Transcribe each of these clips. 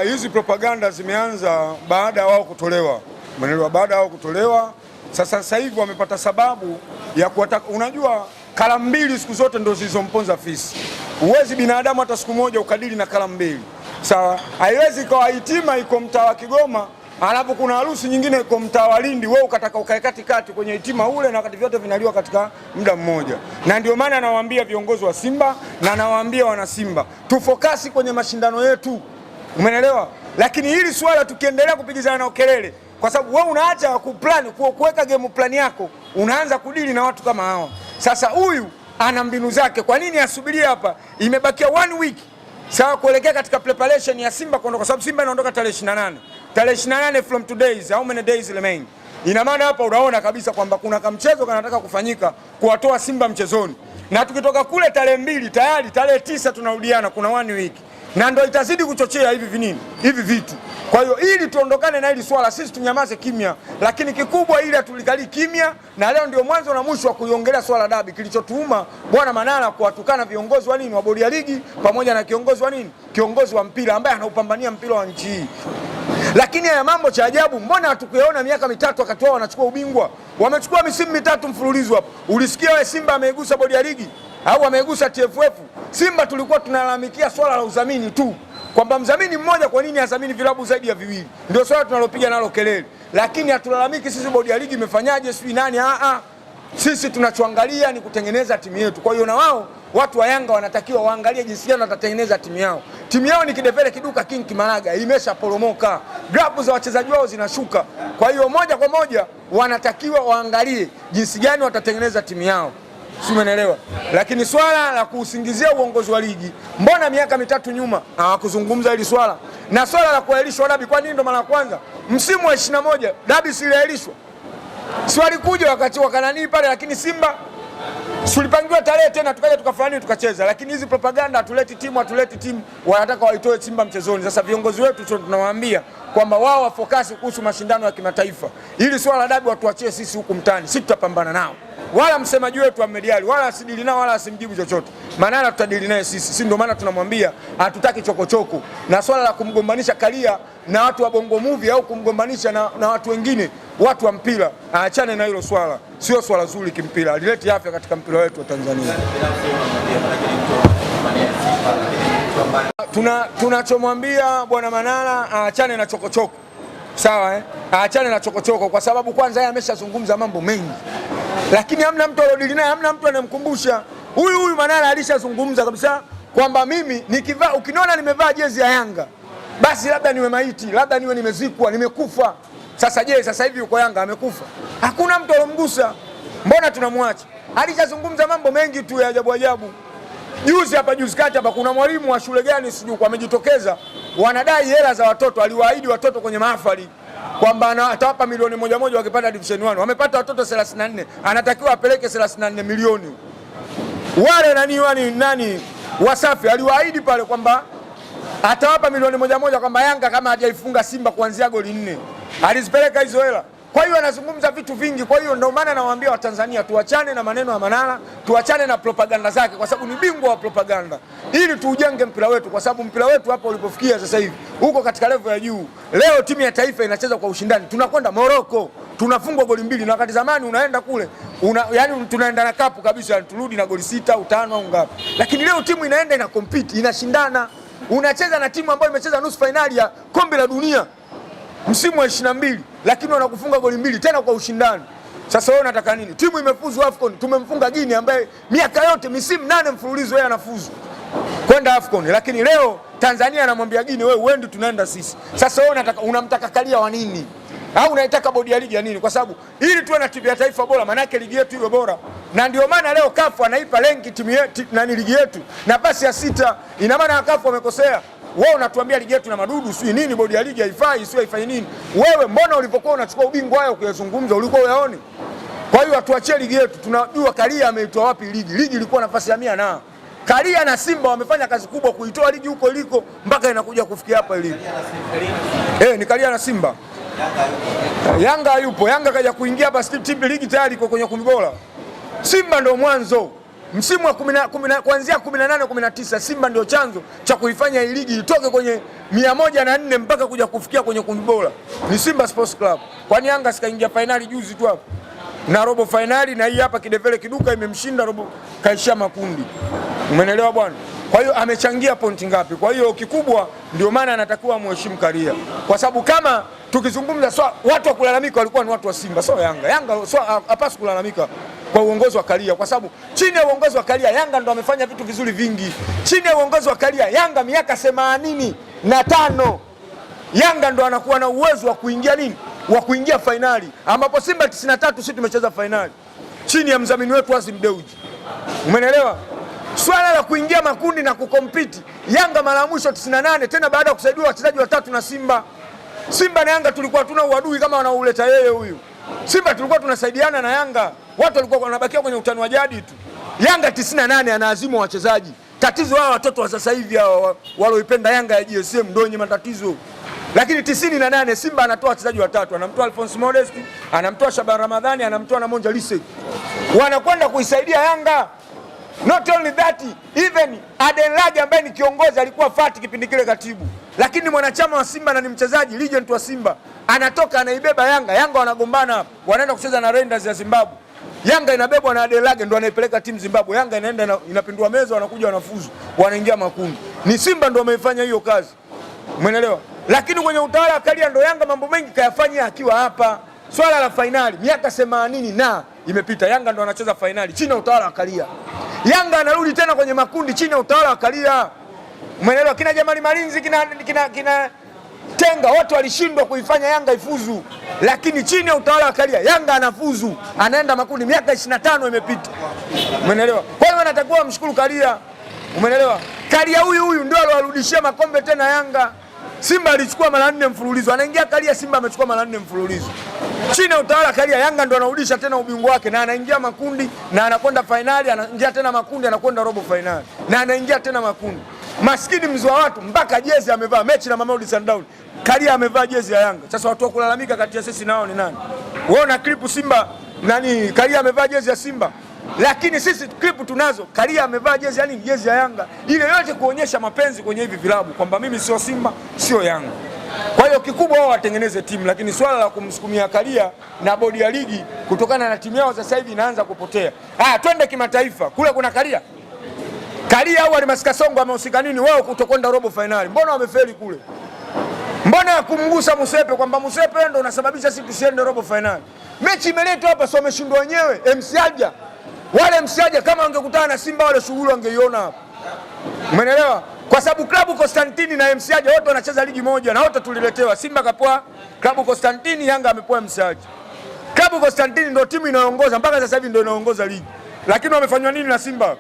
Hizi propaganda zimeanza baada ya wao kutolewa. Umeelewa? Baada ya wao kutolewa, sasa hivi wamepata sababu ya kuwataka. Unajua kala mbili siku zote ndio zilizomponza fisi. Uwezi binadamu hata siku moja ukadili na kala mbili. Sawa? Haiwezi kwa hitima iko mtaa wa Kigoma, alafu kuna harusi nyingine iko mtaa wa Lindi, wewe ukataka ukae katikati kwenye hitima ule, na wakati vyote vinaliwa katika muda mmoja. Na ndio maana anawaambia viongozi wa Simba na anawaambia wana Simba, tufokasi kwenye mashindano yetu. Umeelewa? Lakini hili swala tukiendelea kupigizana na kelele, kwa sababu wewe unaacha kuplan kuweka game plan yako, unaanza kudili na watu kama hao. Sasa huyu ana mbinu zake. Kwa nini asubirie hapa? Imebakia 1 week sawa kuelekea katika preparation ya Simba kuondoka, kwa sababu Simba inaondoka tarehe 28. Tarehe 28 from today's, how many days remain? Ina maana hapa unaona kabisa kwamba kuna kamchezo kanataka kufanyika kuwatoa Simba mchezoni. Na tukitoka kule tarehe 2 tayari tarehe 9 tunarudiana, kuna 1 week. Na ndio itazidi kuchochea hivi vitu. Kwa hiyo ili tuondokane na hili swala, sisi tunyamaze kimya, lakini kikubwa ili atulikali kimya. Na leo ndio mwanzo na mwisho wa kuiongelea swala dabi. Kilichotuuma Bwana Manara kuwatukana viongozi wa wa bodi ya ligi pamoja na kiongozi wa kiongozi wa mpira ambaye anaupambania mpira wa nchi hii. Lakini haya mambo cha ajabu, mbona hatukuyaona miaka mitatu wakati wao wanachukua ubingwa? Wamechukua misimu mitatu mfululizo hapo. Ulisikia wewe Simba ameigusa bodi ya ligi au ameigusa TFF? Simba tulikuwa tunalalamikia swala la udhamini tu, kwamba mdhamini mmoja kwa nini adhamini vilabu zaidi ya viwili? Ndio swala tunalopiga nalo kelele, lakini hatulalamiki sisi bodi ya ligi imefanyaje sijui nani. Sisi tunachoangalia ni kutengeneza timu yetu. Kwa hiyo na wao watu wa Yanga wanatakiwa waangalie jinsi gani watatengeneza timu yao. Timu yao ni kidevele kiduka King Kimaraga, imeshaporomoka, grafu za wachezaji wao zinashuka. Kwa hiyo moja kwa moja wanatakiwa waangalie jinsi gani watatengeneza timu yao. Umeelewa? Lakini swala la kuusingizia uongozi wa ligi, mbona miaka mitatu nyuma hawakuzungumza hili swala? Na swala la kuahirishwa dabi, kwa nini ndo mara ya kwanza msimu wa 21 dabi siliahirishwa? Swali kuja wakati wakanani pale, lakini Simba tulipangiwa tarehe tena tukaja tukafanya tukacheza. Lakini hizi propaganda hatuleti timu, wanataka waitoe Simba mchezoni. Sasa viongozi wetu tunawaambia kwamba wao wafokasi kuhusu mashindano ya kimataifa. Hili swala la dabi watuachie sisi huku mtani, sisi tutapambana nao. Wala msemaji wetu Ahmed Ally wala asidili nao wala asimjibu chochote. Maana tutadili naye sisi. Ndio maana tunamwambia hatutaki chokochoko. Na swala la kumgombanisha Kalia na watu wa Bongo Movie au kumgombanisha na watu wengine, watu wa mpira, aachane na hilo swala. Sio swala zuri kimpira. Alilete afya katika mpira wetu wa Tanzania. Tunachomwambia Bwana Manara aachane na chokochoko. Sawa aachane na chokochoko, kwa sababu kwanza yeye ameshazungumza mambo mengi. Lakini hamna mtu alodili naye, hamna mtu anemkumbusha. Huyu Manara alishazungumza kabisa kwamba mimi nikivaa, ukiniona nimevaa jezi ya Yanga, basi labda niwe maiti, labda niwe nimezikwa, nimekufa. Sasa je, sasa hivi yuko Yanga amekufa? Hakuna mtu alomgusa. Mbona tunamwacha? Alishazungumza mambo mengi tu ya ajabu. Juzi kati hapa kuna mwalimu wa shule gani sijui amejitokeza, wanadai hela za watoto. Aliwaahidi watoto kwenye mahafali kwamba atawapa milioni moja wakipanda division 1. Wamepata watoto 34, anatakiwa apeleke 34 milioni. Wale nani Wasafi aliwaahidi pale kwamba atawapa milioni moja kwamba Yanga kama hajaifunga Simba kuanzia goli 4. Alizipeleka hizo hela. Kwa hiyo anazungumza vitu vingi. Kwa hiyo ndio maana nawaambia Watanzania tuachane na maneno ya Manara, tuachane na propaganda zake, kwa sababu ni bingwa wa propaganda, ili tuujenge mpira wetu, kwa sababu mpira wetu hapa ulipofikia sasa hivi uko katika level ya juu. Leo timu ya taifa inacheza kwa ushindani. Tunakwenda Morocco, tunafungwa goli 2, na wakati zamani unaenda kule yani tunaenda na kapu kabisa, turudi na goli 6 au 5 au ngapi. Lakini leo timu inaenda ina compete, inashindana. Unacheza na timu ambayo imecheza nusu finali ya kombe la dunia msimu wa 22, lakini wanakufunga goli 2 tena kwa ushindani. Sasa wewe unataka nini? Timu imefuzu AFCON, tumemfunga Guinea ambaye miaka yote misimu 8 mfululizo yeye anafuzu kwenda AFCON, lakini leo Tanzania anamwambia Guinea wewe uende, tunaenda sisi. Sasa wewe unamtaka Kalia wa nini? Au unaitaka bodi ya ligi ya nini? Kwa sababu ili tuwe na timu ya taifa bora, maana yake ligi yetu iwe bora. Na ndio maana leo CAF anaipa rank timu yetu na ligi yetu nafasi ya 6. Ina maana CAF wamekosea. Wewe unatuambia ligi yetu na madudu sio nini, bodi ya ligi haifai, sio haifai nini? Wewe mbona ulipokuwa unachukua ubingwa wao ukiyazungumza ulikuwa uyaoni? Kwa hiyo atuachie ligi yetu. Tunajua Kalia ameitoa wapi ligi. Ligi ilikuwa nafasi ya 100 na Kalia na Simba wamefanya kazi kubwa kuitoa ligi huko iliko mpaka inakuja kufikia hapa ligi. Ni Kalia na Simba. Yanga yupo. Yanga kaja kuingia hapa timu ligi tayari iko kwenye 10 bora. Simba ndio mwanzo. msimu wa kuanzia 18 19 Simba ndio chanzo cha kuifanya hii ligi itoke kwenye 104 mpaka kuja kufikia kwenye kundi bora. Ni Simba Sports Club. Kwani Yanga sikaingia finali juzi tu hapo na robo finali, na hii hapa kidevele kiduka imemshinda robo, kaishia makundi. Umeelewa bwana? Kwa hiyo amechangia pointi ngapi? Kwa hiyo kikubwa ndio maana anatakiwa muheshimu Karia, kwa sababu kama tukizungumza watu wa kulalamika walikuwa ni watu wa Simba, so Yanga. Yanga hapaswi kulalamika kwa uongozi wa Karia, kwa sababu chini ya uongozi wa Karia Yanga ndo amefanya vitu vizuri vingi. Chini ya uongozi wa Karia Yanga miaka 85 Yanga ndo anakuwa na uwezo wa kuingia wa kuingia finali, ambapo Simba 93 sisi tumecheza finali chini ya mdhamini wetu Azim Dewji. Umeelewa? Swala la kuingia makundi na kukompiti Yanga mara ya mwisho 98, tena baada ya kusaidiwa wachezaji watatu na Simba. Simba na Yanga tulikuwa tuna uadui kama wanauleta yeye huyu. Simba tulikuwa tunasaidiana na Yanga, watu walikuwa wanabakia kwenye utani wa jadi tu. Yanga 98 anaazimu wachezaji. Tatizo hao watoto wa sasa hivi hao walioipenda Yanga ya GSM ndio wenye matatizo. Lakini 98 Simba anatoa wachezaji watatu, anamtoa Alphonse Modest, anamtoa Shaban Ramadhani, anamtoa na Monja Lise. Wanakwenda kuisaidia Yanga. Not only that, even Aden Lage ambaye ni kiongozi alikuwa fati kipindi kile katibu, lakini mwanachama wa Simba na ni mchezaji legend wa Simba, anatoka anaibeba Yanga. Yanga wanagombana hapo, wanaenda kucheza na Rangers ya Zimbabwe. Yanga inabebwa na Aden Lage ndo anaipeleka timu Zimbabwe. Yanga inaenda inapindua meza, wanakuja wanafuzu, wanaingia makundi. Ni Simba ndo ameifanya hiyo kazi. Umeelewa? Lakini kwenye utawala wa Karia ndo Yanga mambo mengi kayafanya akiwa hapa. Swala la finali miaka 80 na imepita, Yanga ndo anacheza finali chini ya utawala wa Karia. Yanga anarudi tena kwenye makundi chini ya utawala wa Karia. Umeelewa? Kina Jamali Malinzi, kina Tenga, wote walishindwa kuifanya Yanga ifuzu, lakini chini ya utawala wa Karia Yanga anafuzu, anaenda makundi. Miaka 25 imepita. Umeelewa? Kwa hiyo anatakiwa mshukuru Karia. Umeelewa? Karia huyu ndio alorudishia makombe tena Yanga. Simba alichukua mara 4 mfululizo, anaingia Karia, Simba amechukua mara 4 mfululizo. Chini ya utawala Karia Yanga ndo anarudisha tena ubingwa wake, na anaingia makundi na anakwenda finali, anaingia tena makundi, anakwenda robo finali na anaingia tena makundi. Maskini mzee wa watu mpaka jezi amevaa mechi na Mamelodi Sundowns. Karia amevaa jezi ya Yanga. Sasa watu wa kulalamika kati ya sisi nao ni nani? Wewe na clip Simba nani? Karia amevaa jezi ya Simba. Lakini sisi clip tunazo, Karia amevaa jezi ya nini? Jezi ya Yanga. Ile yote kuonyesha mapenzi kwenye hivi vilabu kwamba mimi sio Simba, sio Yanga. Kwa hiyo kikubwa wao watengeneze timu, lakini swala la kumsukumia Karia na bodi ya ligi kutokana na timu yao sasa hivi inaanza kupotea. Twende kimataifa. Kule kuna Karia. Karia au Almas Kasongo amehusika nini wao kutokwenda robo finali? Mbona wamefeli kule? Mbona ya kumgusa Musepe kwamba Musepe ndo unasababisha sisi tusiende robo finali? Mechi imeletwa hapa, sio wameshindwa wenyewe. Msiaja. Wale Msiaja kama wangekutana na Simba wale shughuli wangeiona hapa. Umeelewa? Kwa sababu klabu Konstantini na Msiaja wote wanacheza ligi moja na wote tuliletewa. Simba kapoa klabu Konstantini, Yanga amepoa Msiaja. Klabu Konstantini ndio timu inaongoza mpaka sasa hivi, ndio inaongoza ligi. Lakini wamefanywa nini na Simba?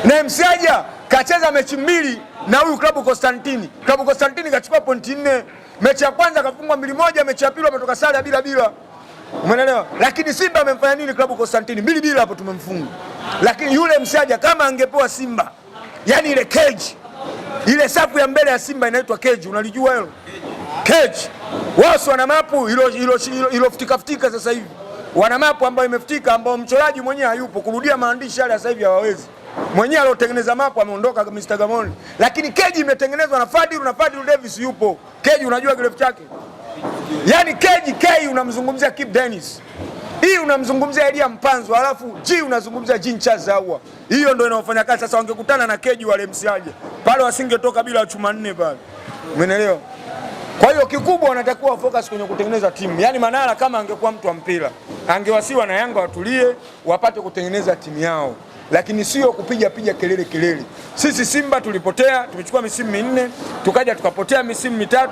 Na Msiaja kacheza mechi 2 na huyu klabu Konstantini. Klabu Konstantini kachukua pointi 4. Mechi ya kwanza kafungwa 2-1, mechi ya pili wametoka sare bila. Umeelewa? Lakini Simba amemfanya nini klabu Konstantini? 2-2 hapo tumemfunga. Lakini yule Msiaja kama angepewa Simba, yani ile cage, ile safu ya mbele ya Simba inaitwa cage, unalijua hilo? Cage. Wao wana mapu ilo futika sasa hivi. Wana mapu ambayo imefutika, ambayo mchoraji mwenyewe hayupo, kurudia maandishi yale sasa hivi hawawezi. Mwenyewe alotengeneza mapu ameondoka Mr. Gamoni. Lakini keji imetengenezwa na Fadil Davis yupo. Keji unajua kirefu chake? Yaani keji K unamzungumzia Kip Dennis. Hii unamzungumzia Elia Mpanzo, alafu G unazungumzia Jean Charles Ahoua. Hiyo ndio inaofanya kazi. Sasa wangekutana na keji wale Msiaje, pale wasingetoka bila chuma 4 pale. Umeelewa? Kwa hiyo kikubwa wanatakiwa focus kwenye kutengeneza timu. Yaani Manara kama angekuwa mtu wa mpira, angewasiwa na Yanga watulie, wapate kutengeneza timu yao. Lakini sio kupiga kelele. Sisi Simba tulipotea, tumechukua misimu 4, tukaja tukapotea misimu 3,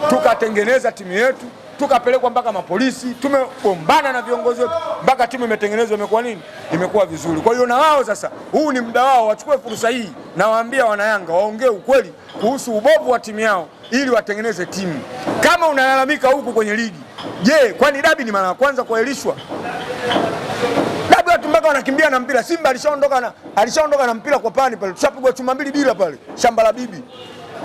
tukatengeneza timu yetu, tukapelekwa mpaka mapolisi, tumegombana na viongozi wetu mpaka timu imetengenezwa, imekuwa nini? Imekuwa vizuri. Kwa hiyo na wao sasa, huu ni muda wao, wachukue fursa hii na waambia wana Yanga waongee ukweli kuhusu ubovu wa timu yao ili watengeneze timu. Kama unalalamika huku kwenye ligi, je, kwani dabi ni mara ya kwanza kuahirishwa? Watu mpaka wanakimbia na mpira. Simba alishaondoka na mpira kwa pani pale. Tushapigwa chuma 2 pale. Shamba la bibi.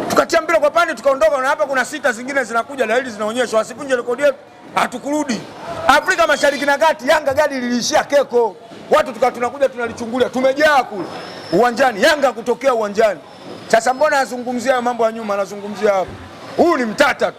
Tukatia mpira kwa pani tukaondoka, na hapa kuna 6 zingine zinakuja, dalili zinaonyesha wasivunje rekodi yetu, hatukurudi. Afrika Mashariki na Kati Yanga gadi liliishia Keko. watu tukawa tunakuja tunalichungulia, tumejaa kule uwanjani, Yanga kutokea uwanjani. Sasa mbona anazungumzia mambo ya nyuma, anazungumzia hapo? Huyu ni mtata tu,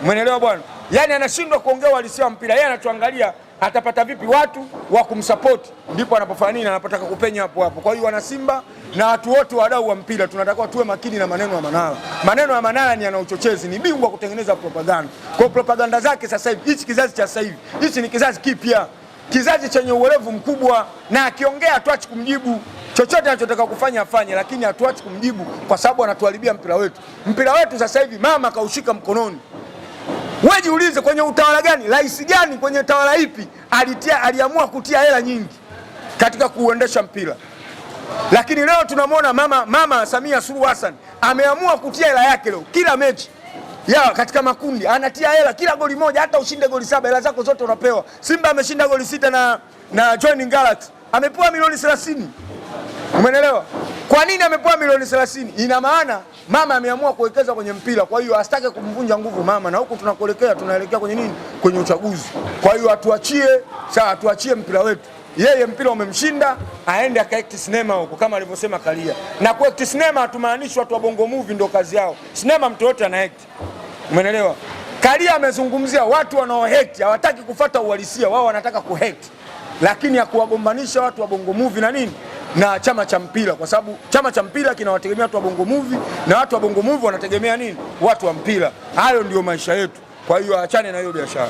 umeelewa bwana? Yani anashindwa kuongea uhalisia wa mpira, yeye anatuangalia atapata vipi watu wa kumsupport, ndipo anapofanya nini, anapotaka kupenya hapo hapo. Kwa hiyo wana Simba na watu wote wadau wa mpira tunatakiwa tuwe makini na maneno ya Manara. Maneno ya Manara ni yana uchochezi, ni bingwa kutengeneza propaganda. Kwa propaganda zake sasa hivi, hichi kizazi cha sasa hivi, hichi ni kizazi kipya, kizazi chenye uelevu mkubwa, na akiongea hatuachi kumjibu. Chochote anachotaka kufanya afanye, lakini hatuachi kumjibu kwa sababu anatuharibia mpira wetu. Mpira wetu sasa hivi mama kaushika mkononi. Wewe jiulize, kwenye utawala gani, rais gani, kwenye tawala ipi aliamua kutia hela nyingi katika kuuendesha mpira? Lakini leo tunamwona mama Samia Suluhu Hassan ameamua kutia hela yake leo kila mechi ya katika makundi anatia hela, kila goli moja, hata ushinde goli 7 hela zako zote unapewa. Simba ameshinda goli 6 na Joining Galaxy amepewa milioni 30. Umeelewa? Kwa nini amepewa milioni 30? Ina maana mama ameamua kuwekeza kwenye mpira, kwa hiyo asitake kumvunja nguvu mama, na huku tunaelekea kwenye nini? Kwenye uchaguzi. Kwa hiyo atuachie mpira wetu. Yeye mpira umemshinda, aende akaekti sinema huko kama alivyosema Kalia. Na kuekti sinema hatumaanishi watu wa Bongo Movie ndio kazi yao. Sinema mtu yote anaekti. Umeelewa? Kalia amezungumzia watu wanaohekti, hawataki kufuata uhalisia, wao wanataka kuhekti. Lakini ya kuwagombanisha watu wa Bongo Movie na nini? Na chama cha mpira, kwa sababu chama cha mpira kinawategemea watu wa Bongo Movie na watu wa Bongo Movie wanategemea nini? Watu wa mpira. Hayo ndio maisha yetu. Kwa hiyo achane na hiyo biashara.